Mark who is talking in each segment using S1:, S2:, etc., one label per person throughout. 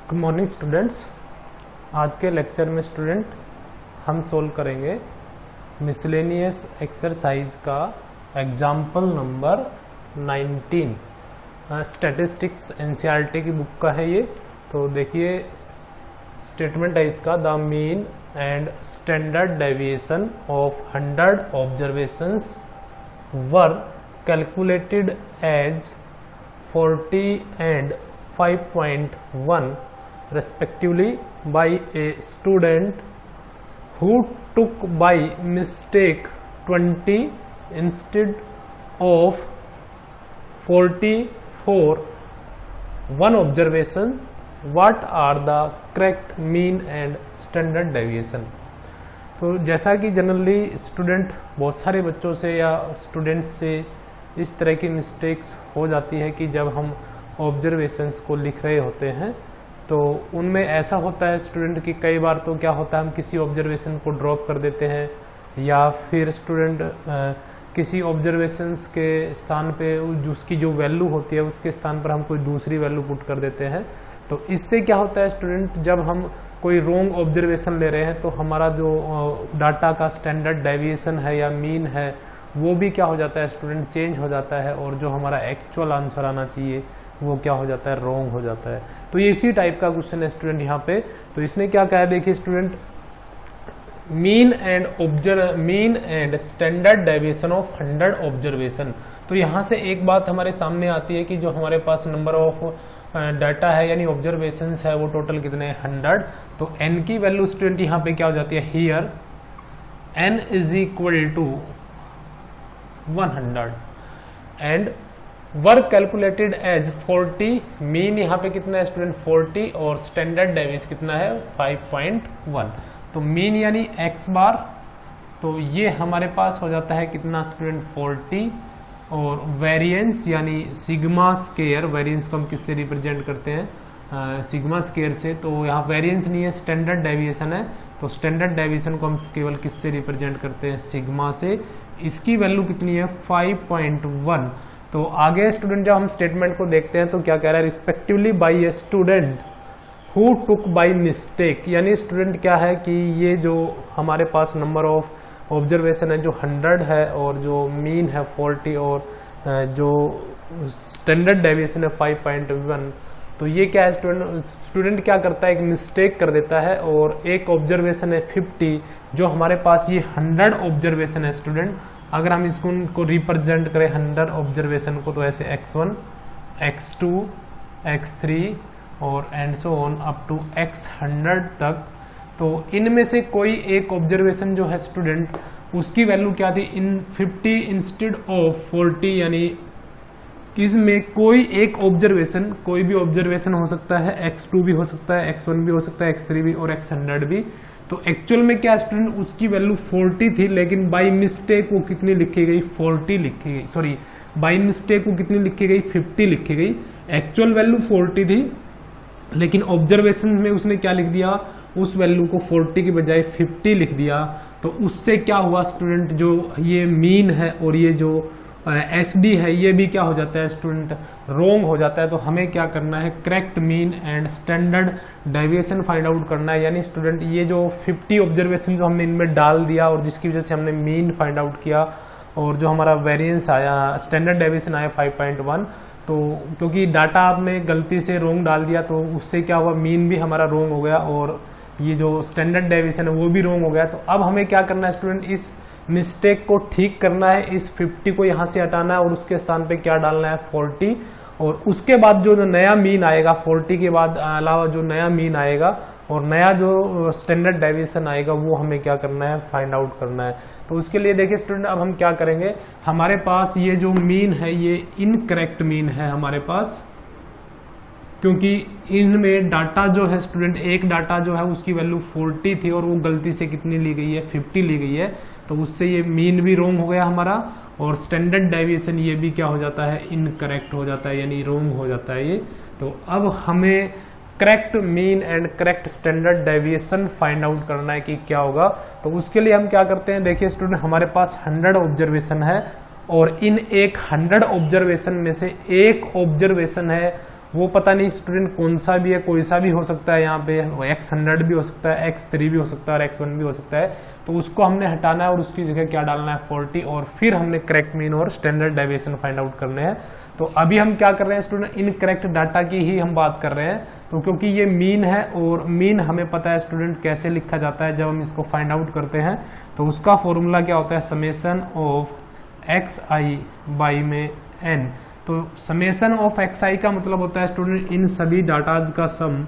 S1: Good morning students. आज के lecture में स्टूडेंट हम सोल्व करेंगे मिसलेनियस एक्सरसाइज का एग्जाम्पल नंबर 19। स्टैटिस्टिक्स एनसीईआरटी की बुक का है ये। तो देखिए स्टेटमेंट है इसका, the mean and standard deviation of 100 observations were calculated as 40 and 5.1 respectively by a student who took by mistake 20 instead of 44 one observation. What are the correct mean and standard deviation? तो जैसा कि generally student बहुत सारे बच्चों से या students से इस तरह की मिस्टेक्स हो जाती है कि जब हम ऑब्जर्वेशंस को लिख रहे होते हैं तो उनमें ऐसा होता है स्टूडेंट कि कई बार तो क्या होता है हम किसी ऑब्जर्वेशन को ड्रॉप कर देते हैं या फिर स्टूडेंट किसी ऑब्जर्वेशंस के स्थान पे उसकी जो वैल्यू होती है उसके स्थान पर हम कोई दूसरी वैल्यू पुट कर देते हैं। तो इससे क्या होता है स्टूडेंट, जब हम कोई रॉन्ग ऑब्जर्वेशन ले रहे हैं तो हमारा जो डाटा का स्टैंडर्ड डेविएशन है या मीन है वो भी क्या हो जाता है स्टूडेंट, चेंज हो जाता है और जो हमारा एक्चुअल आंसर आना चाहिए वो क्या हो जाता है, रॉन्ग हो जाता है। तो ये इसी टाइप का क्वेश्चन है स्टूडेंट यहाँ पे। तो इसने क्या कहा है देखिए student, mean and standard deviation of 100 observation. तो यहाँ से एक बात हमारे सामने आती है कि जो हमारे पास नंबर ऑफ डाटा है यानी ऑब्जर्वेशंस है वो टोटल कितने हैं, 100। तो n की वैल्यू स्टूडेंट यहाँ पे क्या हो जाती है, here n is equal to 100 and work calculated as 40। Mean यहाँ पे कितना है स्टूडेंट 40 और स्टैंडर्ड डेविएशन कितना है 5.1। तो मीन यानी x बार, तो ये हमारे पास हो जाता है कितना स्टूडेंट 40 और वेरिएंस यानी सिग्मा स्केयर, वेरिएंस को हम किससे रिप्रेजेंट करते हैं, सिग्मा स्केयर से। तो यहाँ वेरिएंस नहीं है, स्टैंडर्ड डेविएशन है। तो स्टैंडर्ड डेविएशन को हम केवल किससे रिप्रेजेंट करते हैं, सिग्मा से। इसकी वैल्यू कितनी है 5.1। तो आगे स्टूडेंट जब हम स्टेटमेंट को देखते हैं तो क्या कह रहा है, respectively by a student who took by mistake. यानी स्टूडेंट क्या है कि ये जो हमारे पास नंबर ऑफ ऑब्जर्वेशन है जो 100 है और जो मीन है 40 और जो स्टैंडर्ड डेविएशन है 5.1। तो ये क्या है स्टूडेंट क्या करता है, एक मिस्टेक कर देता है और एक ऑब्जर्वेशन है 50। जो हमारे पास ये 100 ऑब्जर्वेशन है स्टूडेंट, अगर हम इसको रिप्रेजेंट करें 100 ऑब्जर्वेशन को तो ऐसे x1, x2, x3 और and so on up to x100 तक। तो इनमें से कोई एक ऑब्जर्वेशन जो है स्टूडेंट उसकी वैल्यू क्या थी, इन 50 इंस्टेड ऑफ 40। यानी इसमें कोई एक ऑब्जर्वेशन, कोई भी ऑब्जर्वेशन हो सकता है, x2 भी हो सकता है, x1 भी हो सकता है, x3 भी और x100 भी। तो एक्चुअल में क्या स्टूडेंट उसकी वैल्यू 40 थी, लेकिन बाय मिस्टेक वो कितनी लिखी गई, 40 लिखी गई, सॉरी बाय मिस्टेक वो कितनी लिखी गई, 50 लिखी गई। एक्चुअल वैल्यू 40 थी लेकिन ऑब्जर्वेशन में उसने क्या लिख दिया, उस वैल्यू को 40 की बजाय 50 लिख दिया। तो उससे क्या हुआ स्टूडेंट, जो ये मीन है और ये जो SD है ये भी क्या हो जाता है स्टूडेंट, रॉन्ग हो जाता है। तो हमें क्या करना है, correct mean and standard deviation find out करना है। यानी स्टूडेंट ये जो 50 ऑब्जर्वेशन जो हमने इनमें डाल दिया और जिसकी वजह से हमने मीन फाइंड आउट किया और जो हमारा वेरिएंस आया, स्टैंडर्ड डेविएशन आया 5.1। तो क्योंकि डाटा आपने गलती से रॉन्ग डाल दिया तो उससे क्या हुआ, मीन भी हमारा रॉन्ग हो गया और ये जो स्टैंडर्ड डेविएशन है वो भी रॉन्ग हो गया। तो अब हमें क्या करना है स्टूडेंट, इस मिस्टेक को ठीक करना है, इस 50 को यहाँ से हटाना है और उसके स्थान पे क्या डालना है 40। और उसके बाद जो नया मीन आएगा 40 के बाद अलावा जो नया मीन आएगा और नया जो स्टैंडर्ड डेविएशन आएगा वो हमें क्या करना है, फाइंड आउट करना है। तो उसके लिए देखिए स्टूडेंट अब हम क्या करेंगे, हमारे पास ये जो मीन है ये इनकरेक्ट मीन है हमारे पास, क्योंकि इनमें डाटा जो है स्टूडेंट, एक डाटा जो है उसकी वैल्यू 40 थी और वो गलती से कितनी ली गई है, 50 ली गई है। तो उससे ये मीन भी रॉन्ग हो गया हमारा और स्टैंडर्ड डेविएशन ये भी क्या हो जाता है, इनकरेक्ट हो जाता है यानी रॉन्ग हो जाता है ये। तो अब हमें correct mean and correct standard deviation find out करना है कि क्या होगा। तो उसके लिए हम क्या करते हैं, देखिए स्टूडेंट हमारे पास 100 ऑब्जर्वेशन है और इन एक 100 ऑब्जर्वेशन में से एक ऑब्जर्वेशन है वो पता नहीं स्टूडेंट कौन सा भी है, कोई सा भी हो सकता है, यहाँ पे x100 भी हो सकता है, x3 भी हो सकता है और x1 भी हो सकता है। तो उसको हमने हटाना है और उसकी जगह क्या डालना है 40, और फिर हमने करेक्ट मीन और स्टैंडर्ड डेविएशन फाइंड आउट करने हैं। तो अभी हम क्या कर रहे हैं स्टूडेंट, इनकरेक्ट डाटा की ही हम बात कर रहे हैं। तो क्योंकि ये मीन है और मीन हमें पता है स्टूडेंट कैसे लिखा जाता है जब हम इसको फाइंड आउट करते हैं, तो उसका फॉर्मूला क्या होता है, समेशन ऑफ xi बाई में n। तो समेशन ऑफ xi का मतलब होता है स्टूडेंट इन सभी डाटाज का सम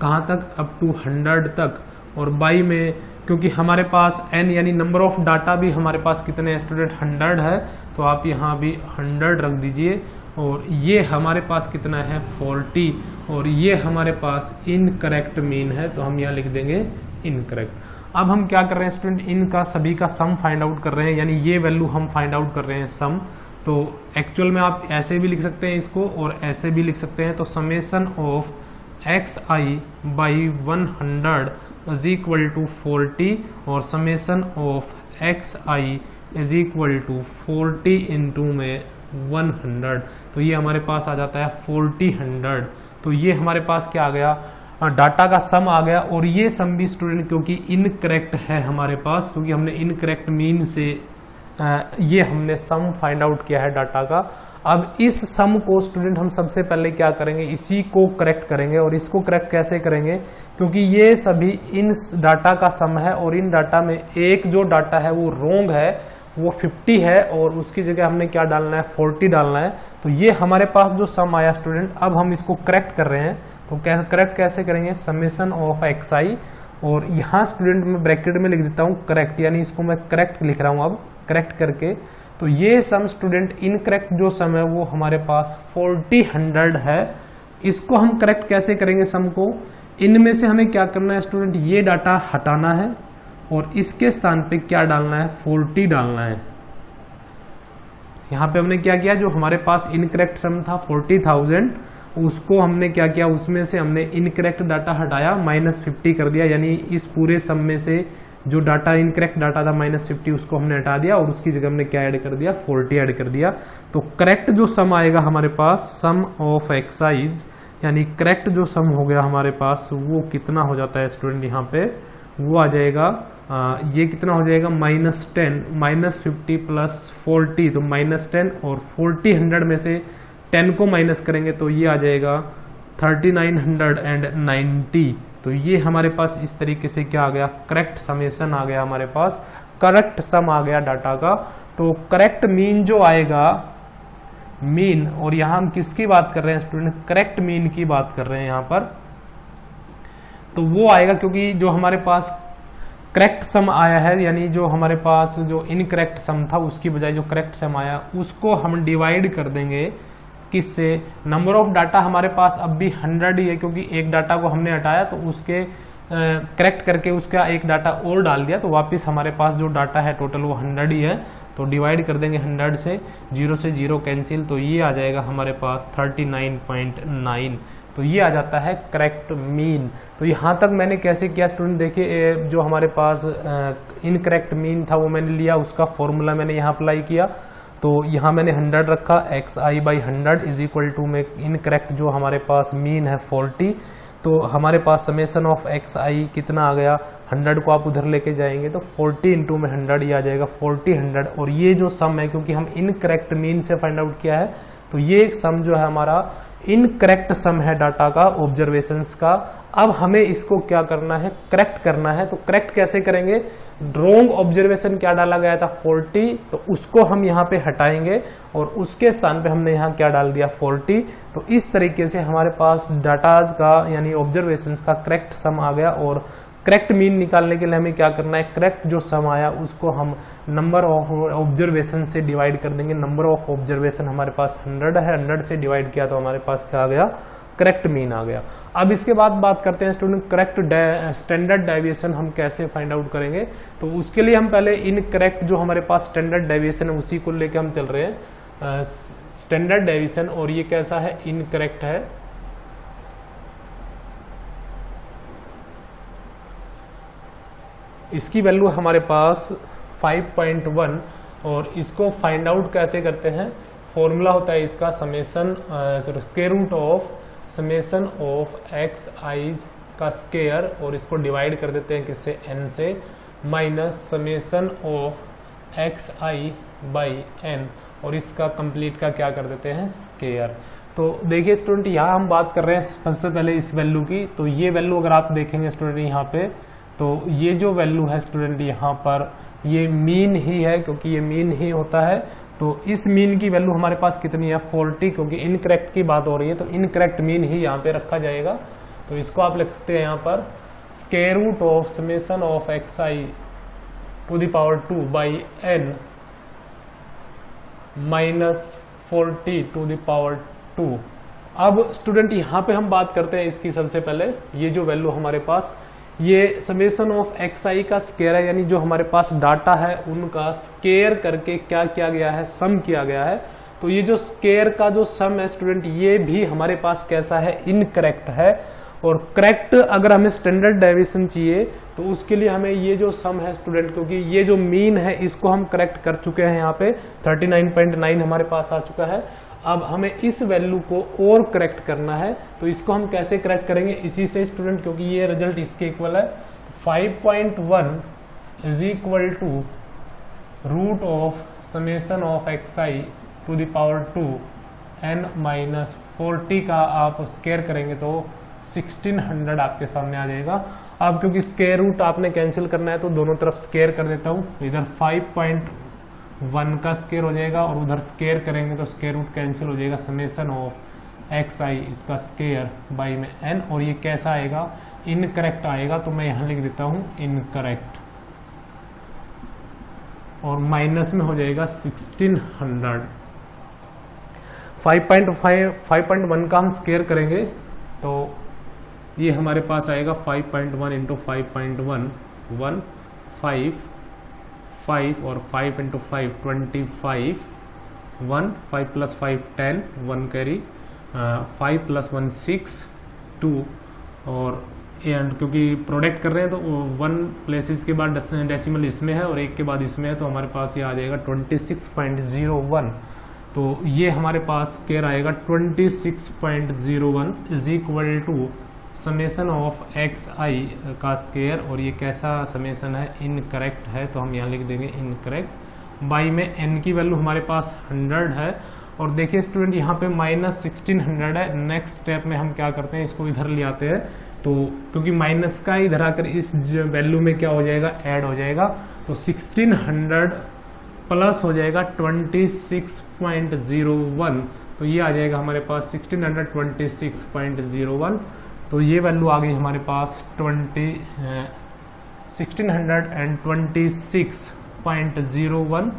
S1: कहाँ तक, अप टू 100 तक, और बाई में क्योंकि हमारे पास n यानी नंबर ऑफ डाटा भी हमारे पास कितने हैं स्टूडेंट 100 है, तो आप यहाँ भी 100 रख दीजिए। और ये हमारे पास कितना है 40, और ये हमारे पास इनकरेक्ट मीन है, तो हम यहाँ लिख देंगे इनकरेक्ट। अब हम क्या कर रहे हैं स्टूडेंट, इनका सभी का सम फाइंड आउट कर रहे हैं, यानी ये वैल्यू हम फाइंड आउट कर रहे हैं सम। तो एक्चुअल में आप ऐसे भी लिख सकते हैं इसको और ऐसे भी लिख सकते हैं। तो summation of xi by 100 is equal to 40 और summation of xi is equal to 40 into में 100, तो ये हमारे पास आ जाता है 40 तो ये हमारे पास क्या आ गया, डाटा का सम आ गया। और ये सम भी स्टूडेंट क्योंकि इनकरेक्ट है हमारे पास, क्योंकि हमने इनकरेक्ट मीन से ये हमने सम फाइंड आउट किया है डाटा का। अब इस सम को स्टूडेंट हम सबसे पहले क्या करेंगे, इसी को करेक्ट करेंगे। और इसको करेक्ट कैसे करेंगे, क्योंकि ये सभी इन डाटा का सम है और इन डाटा में एक जो डाटा है वो रॉन्ग है, वो 50 है और उसकी जगह हमने क्या डालना है 40 डालना है। तो ये हमारे पास जो सम आया स्टूडेंट, अब हम इसको करेक्ट कर रहे हैं। तो करेक्ट कैसे करेंगे, समेशन ऑफ xi, और यहाँ स्टूडेंट मैं ब्रैकेट में लिख देता हूँ करेक्ट, यानी इसको मैं करेक्ट लिख रहा हूँ अब करेक्ट करके। तो ये सम स्टूडेंट इनकरेक्ट जो सम है वो हमारे पास 40 है। इसको हम करेक्ट कैसे करेंगे सम को, इनमें से हमें क्या करना है स्टूडेंट, ये डाटा हटाना है और इसके स्थान पे क्या डालना है 40 डालना है। यहाँ पे हमने क्या किया, जो हमारे पास इनकरेक्ट सम था 40,000, उसको हमने क्या किया, उसमें से हमने इनकरेक्ट डाटा हटाया, -50 कर दिया, यानी इस पूरे सम में से जो डाटा इनकरेक्ट डाटा था -50 उसको हमने हटा दिया और उसकी जगह हमने क्या ऐड कर दिया 40 ऐड कर दिया। तो करेक्ट जो सम आएगा हमारे पास, सम ऑफ एक्साइज, यानी करेक्ट जो सम हो गया हमारे पास वो कितना हो जाता है स्टूडेंट, यहाँ पे वो आ जाएगा ये कितना हो जाएगा -10 -50 प्लस 40, तो -10 और 40 में से 10 को माइनस करेंगे तो ये आ जाएगा 3990। तो ये हमारे पास इस तरीके से क्या आ गया, करेक्ट समेशन आ गया हमारे पास, करेक्ट सम आ गया डाटा का। तो करेक्ट मीन जो आएगा, मीन, और यहां हम किसकी बात कर रहे हैं स्टूडेंट, करेक्ट मीन की बात कर रहे हैं यहां पर। तो वो आएगा क्योंकि जो हमारे पास करेक्ट सम आया है, यानी जो हमारे पास जो इनकरेक्ट सम था उसकी बजाय जो करेक्ट सम आया उसको हम डिवाइड कर देंगे किससे, नंबर ऑफ डाटा हमारे पास अब भी 100 ही है, क्योंकि एक डाटा को हमने हटाया तो उसके करेक्ट करके उसका एक डाटा और डाल दिया, तो वापस हमारे पास जो डाटा है टोटल वो 100 ही है। तो डिवाइड कर देंगे 100 से 0 कैंसिल, तो ये आ जाएगा हमारे पास 39.9। तो ये आ जाता है करेक्ट मीन। तो यहाँ तक मैंने कैसे किया स्टूडेंट, देखिए जो हमारे पास इनकरेक्ट मीन था वो मैंने लिया, उसका फॉर्मूला मैंने यहाँ अप्लाई किया। तो यहाँ मैंने 100 रखा, xi by 100 is equal to में इनकरेक्ट जो हमारे पास मीन है 40। तो हमारे पास समेशन ऑफ xi कितना आ गया, 100 को आप उधर लेके जाएंगे तो 40 इंटू में 100 ही आ जाएगा 40। और ये जो सम है, क्योंकि हम इनकरेक्ट मीन से फाइंड आउट किया है, तो ये सम जो है हमारा इनकरेक्ट सम है डाटा का, ऑब्जर्वेशंस का। अब हमें इसको क्या करना है, करेक्ट करना है। तो करेक्ट कैसे करेंगे, रॉन्ग ऑब्जर्वेशन क्या डाला गया था 40, तो उसको हम यहाँ पे हटाएंगे और उसके स्थान पे हमने यहाँ क्या डाल दिया 40। तो इस तरीके से हमारे पास डाटाज का यानी ऑब्जर्वेशंस का करेक्ट सम आ गया। और करेक्ट मीन निकालने के लिए हमें क्या करना है, करेक्ट जो सम आया उसको हम नंबर ऑफ ऑब्जर्वेशन से डिवाइड कर देंगे। नंबर ऑफ ऑब्जर्वेशन हमारे पास 100 है, 100 से डिवाइड किया तो हमारे पास क्या आ गया, करेक्ट मीन आ गया। अब इसके बाद बात करते हैं स्टूडेंट करेक्ट स्टैंडर्ड डेविएशन हम कैसे फाइंड आउट करेंगे। तो उसके लिए हम पहले इनकरेक्ट जो हमारे पास स्टैंडर्ड डेविएशन है उसी को लेके हम चल रहे हैं। स्टैंडर्ड डेविएशन, और ये कैसा है, इनकरेक्ट है। इसकी वैल्यू हमारे पास 5.1, और इसको फाइंड आउट कैसे करते हैं, फॉर्मूला होता है इसका summation square root of summation of x i का स्केयर, और इसको डिवाइड कर देते हैं किससे, n से, minus summation of x i by n, और इसका कंप्लीट का क्या कर देते हैं, स्केयर। तो देखिए स्टूडेंट, यहाँ हम बात कर रहे हैं सबसे पहले इस वैल्यू की। तो ये वैल्यू अगर आप देखेंगे स्टूडेंट यहाँ पे, तो ये जो वैल्यू है स्टूडेंट यहाँ पर, ये मीन ही है, क्योंकि ये मीन ही होता है। तो इस मीन की वैल्यू हमारे पास कितनी है, 40, क्योंकि इनकरेक्ट की बात हो रही है, तो इनकरेक्ट मीन ही यहाँ पे रखा जाएगा। तो इसको आप लिख सकते हैं यहाँ पर square root of summation of x i to the power 2 by n minus 40 to the power 2। अब स्टूडेंट यहाँ पे हम बात करते हैं इसकी सबसे पहले, ये जो वैल्यू हमारे पास, ये समेसन ऑफ एक्स आई का स्केयर है, यानी जो हमारे पास डाटा है उनका स्केयर करके क्या किया गया है, सम किया गया है। तो ये जो स्केयर का जो सम है स्टूडेंट, ये भी हमारे पास कैसा है, इनकरेक्ट है। और करेक्ट अगर हमें स्टैंडर्ड डेविएशन चाहिए तो उसके लिए हमें ये जो सम है स्टूडेंट, क्योंकि ये जो मीन है इसको हम करेक्ट कर चुके हैं, यहाँ पे 39.9 हमारे पास आ चुका है। अब हमें इस वैल्यू को और करेक्ट करना है, तो इसको हम कैसे करेक्ट करेंगे, इसी से स्टूडेंट, क्योंकि ये रिजल्ट इसके इक्वल है। 5.1 is equal to root of summation of x i to the power 2 n minus 40 का आप स्क्वायर करेंगे तो 1600 आपके सामने आ जाएगा। अब क्योंकि स्क्वायर रूट आपने कैंसिल करना है तो दोनों तरफ स्क्वायर कर देता हूँ, इधर 5.1 का स्क्वायर हो जाएगा और उधर स्क्वायर करेंगे तो स्क्वायर रूट कैंसिल हो जाएगा, समेसन ऑफ एक्स आई इसका स्क्वायर बाई में n, और ये कैसा आएगा, इनकरेक्ट आएगा। तो मैं यहाँ लिख देता हूँ इनकरेक्ट, और माइनस में हो जाएगा 1600। 5.1 का हम स्क्वायर करेंगे तो ये हमारे पास आएगा 5.1 इंटू 5.1 1 5 5 और 5 इंटू 5 25 1 5 प्लस 5 10 1 कैरी 5 प्लस 1 6 2, और एंड क्योंकि प्रोडक्ट कर रहे हैं तो 1 प्लेसेस के बाद डेसिमल इसमें है और 1 के बाद इसमें है, तो हमारे पास ये आ जाएगा 26.01। तो ये हमारे पास स्क्वायर आएगा 26.01 is equal to summation of x i का स्क्वायर, और ये कैसा समेसन है, इनकरेक्ट है, तो हम यहाँ लिख देंगे इनकरेक्ट। बाई में n की वैल्यू हमारे पास 100 है, और देखिए स्टूडेंट यहाँ पे माइनस 1600 है। नेक्स्ट स्टेप में हम क्या करते हैं, इसको इधर ले आते हैं, तो क्योंकि माइनस का इधर आकर इस वैल्यू में क्या हो जाएगा, ऐड हो जाएगा। तो 1600 प्लस हो जाएगा 26.01, तो ये आ जाएगा हमारे पास 1626.01। तो ये वैल्यू आ गई हमारे पास 1626.01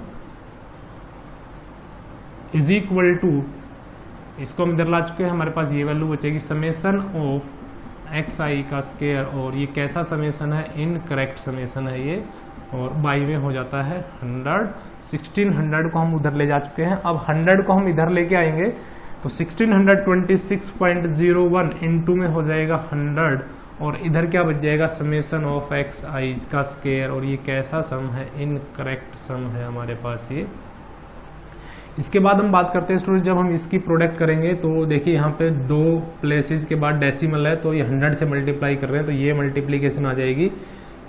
S1: इज इक्वल टू, इसको हम इधर ला चुके हैं, हमारे पास ये वैल्यू बचेगी समेसन ऑफ एक्स आई का स्क्वायर, और ये कैसा समेसन है, इनकरेक्ट समेसन है ये, और बाई में हो जाता है 100। 1600 को हम उधर ले जा चुके हैं, अब 100 को हम इधर लेके आएंगे तो 1626.01 इंटू में हो जाएगा 100, और इधर क्या बच जाएगा, समेसन ऑफ एक्स आई का स्क्वायर, और ये कैसा सम है, इनकरेक्ट सम है हमारे पास ये। इसके बाद हम बात करते हैं स्टूडेंट, जब हम इसकी प्रोडक्ट करेंगे तो देखिए यहाँ पे 2 प्लेसेस के बाद डेसिमल है, तो ये 100 से मल्टीप्लाई कर रहे हैं, तो ये मल्टीप्लीकेशन आ जाएगी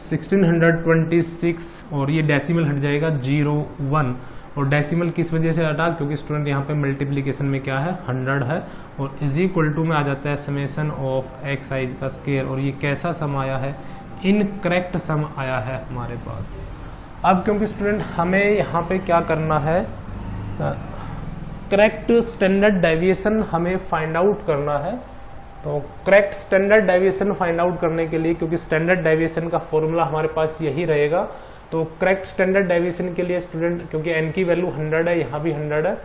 S1: 1626, और ये डेसिमल हट जाएगा 01, और डेसिमल किस वजह से हटा, क्योंकि स्टूडेंट यहाँ पे मल्टीप्लीकेशन में क्या है, 100 है, और इज इक्वल टू में आ जाता है समेसन ऑफ एक्स आई का स्क्वायर, और ये कैसा सम आया है, इनकरेक्ट सम आया है हमारे पास। अब क्योंकि स्टूडेंट हमें यहाँ पे क्या करना है, करेक्ट स्टैंडर्ड डेविएशन हमें फाइंड आउट करना है। तो correct standard deviation find out करने के लिए, क्योंकि स्टैंडर्ड डेविएशन का फॉर्मूला हमारे पास यही रहेगा, तो करेक्ट स्टैंडर्ड डेविएशन के लिए स्टूडेंट, क्योंकि n की वैल्यू 100 है, यहाँ भी 100 है,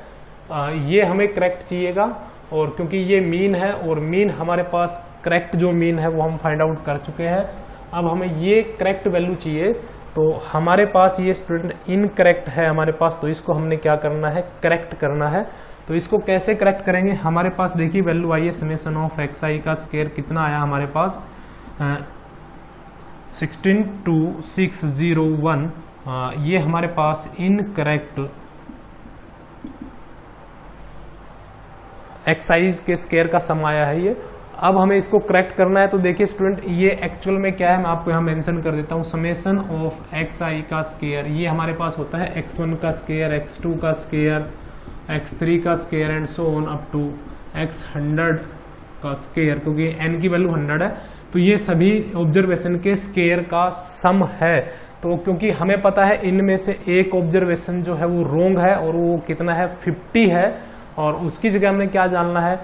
S1: ये हमें करेक्ट चाहिएगा, और क्योंकि ये मीन है और मीन हमारे पास करेक्ट जो मीन है वो हम फाइंड आउट कर चुके हैं। अब हमें ये करेक्ट वैल्यू चाहिए, तो हमारे पास ये स्टूडेंट इनकरेक्ट है हमारे पास, तो इसको हमने क्या करना है, करेक्ट करना है। तो इसको कैसे करेक्ट करेंगे, हमारे पास देखिए वैल्यू आई है समेसन ऑफ एक्स आई का स्क्वायर, कितना आया हमारे पास 162601, ये हमारे पास इनकरेक्ट एक्साइज के स्केयर का सम आया है ये। अब हमें इसको करेक्ट करना है, तो देखिए स्टूडेंट ये एक्चुअल में क्या है, मैं आपको यहाँ मेंशन कर देता हूँ। समेशन ऑफ एक्स आई का स्केयर ये हमारे पास होता है x1 का स्केयर, x2 का स्केयर, x3 का square and so on up to x100 का स्केयर, क्योंकि n की वैल्यू 100 है। तो ये सभी ऑब्जर्वेशन के स्केयर का सम है। तो क्योंकि हमें पता है इनमें से एक ऑब्जर्वेशन जो है वो रोंग है और वो कितना है 50 है, और उसकी जगह हमने क्या डालना है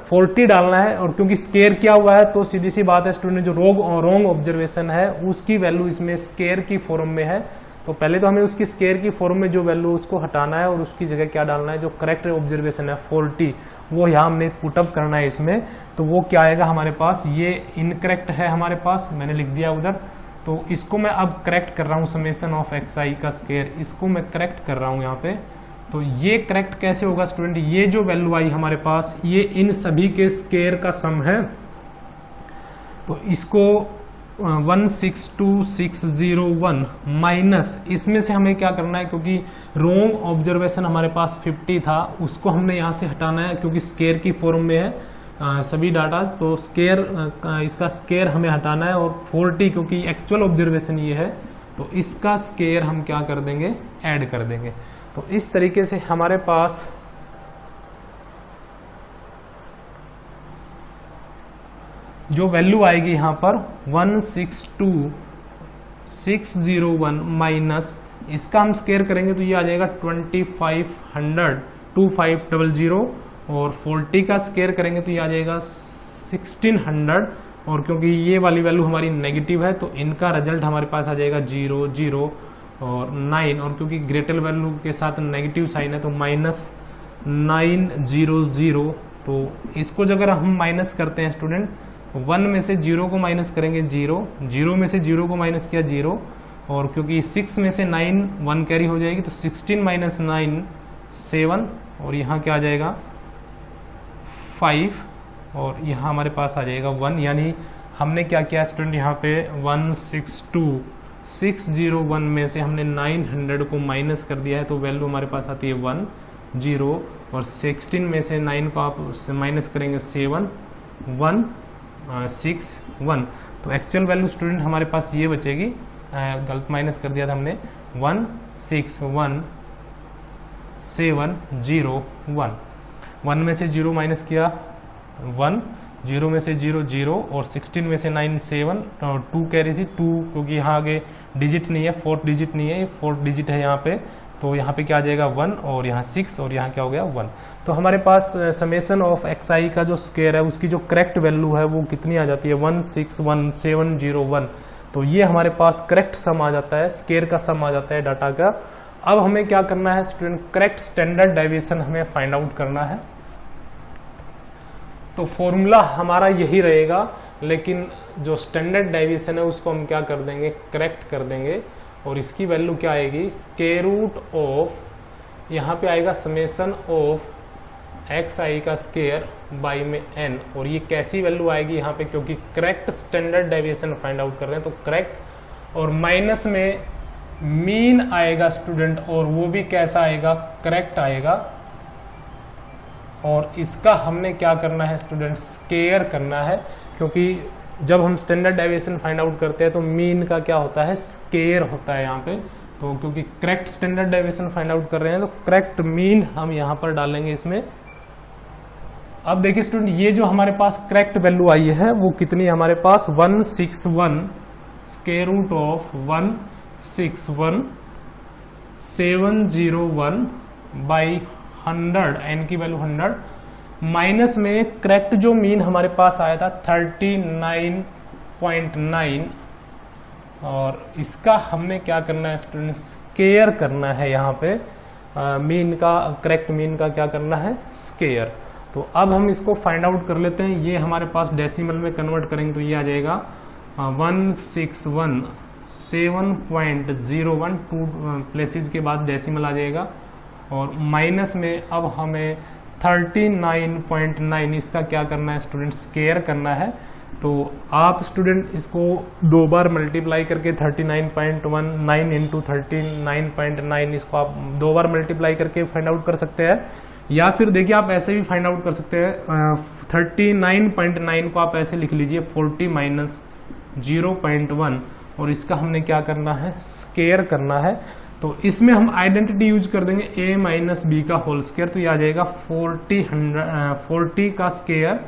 S1: 40 डालना है। और क्योंकि स्केयर किया हुआ है तो सीधी सी बात है स्टूडेंट, जो रोंग ऑब्जर्वेशन है उसकी वैल्यू इसमें स्केयर की फॉर्म में है। तो पहले तो हमें उसकी स्केयर की फॉर्म में जो वैल्यू उसको हटाना है और उसकी जगह क्या डालना है, जो करेक्ट ऑब्जर्वेशन है 40 वो यहाँ हमने पुटअप करना है इसमें। तो वो क्या आएगा हमारे पास, ये इनकरेक्ट है हमारे पास, मैंने लिख दिया उधर। तो इसको मैं अब करेक्ट कर रहा हूँ, समेशन ऑफ एक्स आई का स्केयर, इसको मैं करेक्ट कर रहा हूँ यहाँ पे। तो ये करेक्ट कैसे होगा स्टूडेंट, ये जो वैल्यू आई हमारे पास ये इन सभी के स्केयर का सम है। तो इसको 162601 माइनस इसमें से हमें क्या करना है, क्योंकि रोंग ऑब्जर्वेशन हमारे पास 50 था उसको हमने यहाँ से हटाना है, क्योंकि स्केयर की फॉर्म में है सभी डाटा। तो स्केयर इसका स्केयर हमें हटाना है, और 40 क्योंकि एक्चुअल ऑब्जर्वेशन ये है तो इसका स्केयर हम क्या कर देंगे, ऐड कर देंगे। तो इस तरीके से हमारे पास जो वैल्यू आएगी यहाँ पर 162601 माइनस इसका हम स्केयर करेंगे तो ये आ जाएगा 2500 और 40 का स्केयर करेंगे तो ये आ जाएगा 1600। और क्योंकि ये वाली वैल्यू हमारी नेगेटिव है तो इनका रिजल्ट हमारे पास आ जाएगा 0 0 और 9, और क्योंकि ग्रेटर वैल्यू के साथ नेगेटिव साइन है तो -900। तो इसको अगर हम माइनस करते हैं स्टूडेंट, 1 में से 0 को माइनस करेंगे 0, 0 में से 0 को माइनस किया 0, और क्योंकि 6 में से 9 1 कैरी हो जाएगी तो 16 - 9 7, और यहाँ क्या आ जाएगा 5, और यहाँ हमारे पास आ जाएगा 1। यानी हमने क्या किया स्टूडेंट, यहाँ पे 162601 में से हमने 900 को माइनस कर दिया है तो वैल्यू हमारे पास आती है 1 0, और 16 में से 9 को आप माइनस करेंगे 7 1 6 1। तो एक्चुअल वैल्यू स्टूडेंट हमारे पास ये बचेगी, गलत माइनस कर दिया था हमने, 1 6 1 7 0 1। 1 में से 0 माइनस किया 1, 0 में से 0 0, और 16 में से 9 7, और 2 कैरी थी 2, क्योंकि यहाँ आगे डिजिट नहीं है, 4th डिजिट नहीं है, 4th डिजिट है यहाँ पे। तो यहाँ पे क्या आ जाएगा 1, और यहाँ 6, और यहाँ क्या हो गया 1। तो हमारे पास समेशन ऑफ एक्स आई का जो स्केयर है उसकी जो करेक्ट वैल्यू है वो कितनी आ जाती है 161701। तो ये हमारे पास करेक्ट सम आ जाता है, स्केयर का सम आ जाता है डाटा का। अब हमें क्या करना है स्टूडेंट, करेक्ट स्टैंडर्ड डेविएशन हमें फाइंड आउट करना है। तो फॉर्मूला हमारा यही रहेगा, लेकिन जो स्टैंडर्ड डेविएशन है उसको हम क्या कर देंगे, करेक्ट कर देंगे। और इसकी वैल्यू क्या आएगी, स्क्वायर रूट ऑफ, यहाँ पे आएगा समेशन ऑफ एक्स आई का स्केयर बाई में n। और ये कैसी वैल्यू आएगी यहाँ पे, क्योंकि correct standard deviation find out कर रहे हैं तो करेक्ट, और माइनस में मीन आएगा स्टूडेंट, और वो भी कैसा आएगा, करेक्ट आएगा। और इसका हमने क्या करना है स्टूडेंट, स्केयर करना है, क्योंकि जब हम स्टैंडर्ड डेविएशन फाइंड आउट करते हैं तो मीन का क्या होता है, स्केयर होता है यहाँ पे। तो क्योंकि correct standard deviation find out कर रहे हैं तो करेक्ट मीन हम यहाँ पर डालेंगे इसमें। अब देखिए स्टूडेंट, ये जो हमारे पास करेक्ट वैल्यू आई है वो कितनी है हमारे पास, 161 square root of 161,701 by 100, n की वैल्यू 100, माइनस में करेक्ट जो मीन हमारे पास आया था 39.9, और इसका हमने क्या करना है स्टूडेंट, स्केयर करना है यहाँ पे। मीन का, करेक्ट मीन का क्या करना है, स्केयर। तो अब हम इसको फाइंड आउट कर लेते हैं। ये हमारे पास डेसिमल में कन्वर्ट करेंगे तो ये आ जाएगा 161.701, 2 प्लेसेस के बाद डेसिमल आ जाएगा, और माइनस में अब हमें 39.9 इसका क्या करना है स्टूडेंट, स्केयर करना है। तो आप स्टूडेंट इसको 2 बार मल्टीप्लाई करके 39.19 इंटू 39.9 इसको आप 2 बार मल्टीप्लाई करके फाइंड आउट कर सकते हैं, या फिर देखिए आप ऐसे भी फाइंड आउट कर सकते हैं, 39.9 को आप ऐसे लिख लीजिए 40 माइनस 0.1, और इसका हमने क्या करना है, स्केयर करना है। तो इसमें हम आइडेंटिटी यूज कर देंगे a माइनस बी का होल स्केयर, तो ये आ जाएगा 40 का स्केयर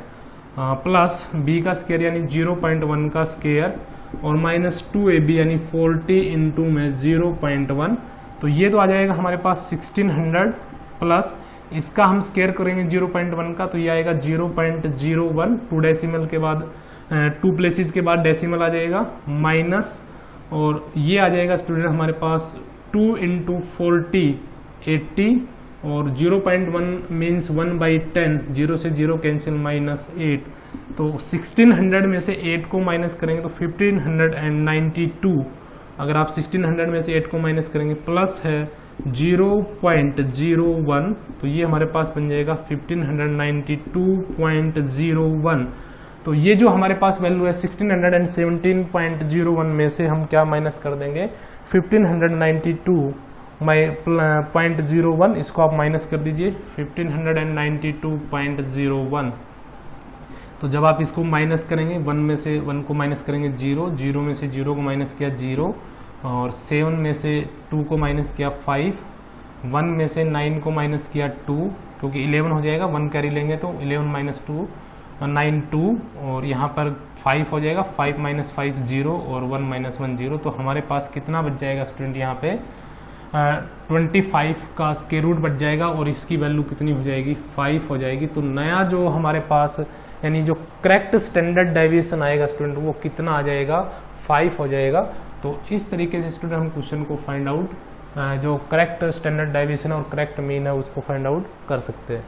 S1: प्लस b का स्केयर यानी 0.1 का स्केयर और माइनस 2ab यानी 40 इंटू में 0.1, तो ये तो आ जाएगा हमारे पास 1600 प्लस इसका हम स्केयर करेंगे 0.1 का, तो ये आएगा 0.01, 2 डेसिमल के बाद 2 प्लेसेस के बाद डेसिमल आ जाएगा माइनस, और ये आ जाएगा स्टूडेंट हमारे पास 2 इंटू 40 80 और 0.1 मीन्स 1/10, 0 से 0 कैंसिल माइनस 8, तो 1600 में से 8 को माइनस करेंगे तो 1592, अगर आप 1600 में से 8 को माइनस करेंगे प्लस है 0.01, तो ये हमारे पास बन जाएगा 1592.01। तो ये जो हमारे पास वैल्यू है 1617.01 में से हम क्या माइनस कर देंगे 1592.01, इसको आप माइनस कर दीजिए 1592.01। तो जब आप इसको माइनस करेंगे 1 में से 1 को माइनस करेंगे 0, 0 में से 0 को माइनस किया 0, और 7 में से 2 को माइनस किया 5, 1 में से 9 को माइनस किया 2, क्योंकि 11 हो जाएगा, 1 कैरी लेंगे तो 11 माइनस 2 9 2, और यहाँ पर 5 हो जाएगा, 5 माइनस 5 0 और 1 माइनस 1 0, तो हमारे पास कितना बच जाएगा स्टूडेंट यहाँ पे 25 का स्क्वायर रूट बच जाएगा, और इसकी वैल्यू कितनी हो जाएगी 5 हो जाएगी। तो नया जो हमारे पास यानी जो करेक्ट स्टैंडर्ड डेविएशन आएगा स्टूडेंट वो कितना आ जाएगा 5 हो जाएगा। तो इस तरीके से स्टूडेंट हम क्वेश्चन को फाइंड आउट, जो करेक्ट स्टैंडर्ड डेविएशन और करेक्ट मीन है उसको फाइंड आउट कर सकते हैं।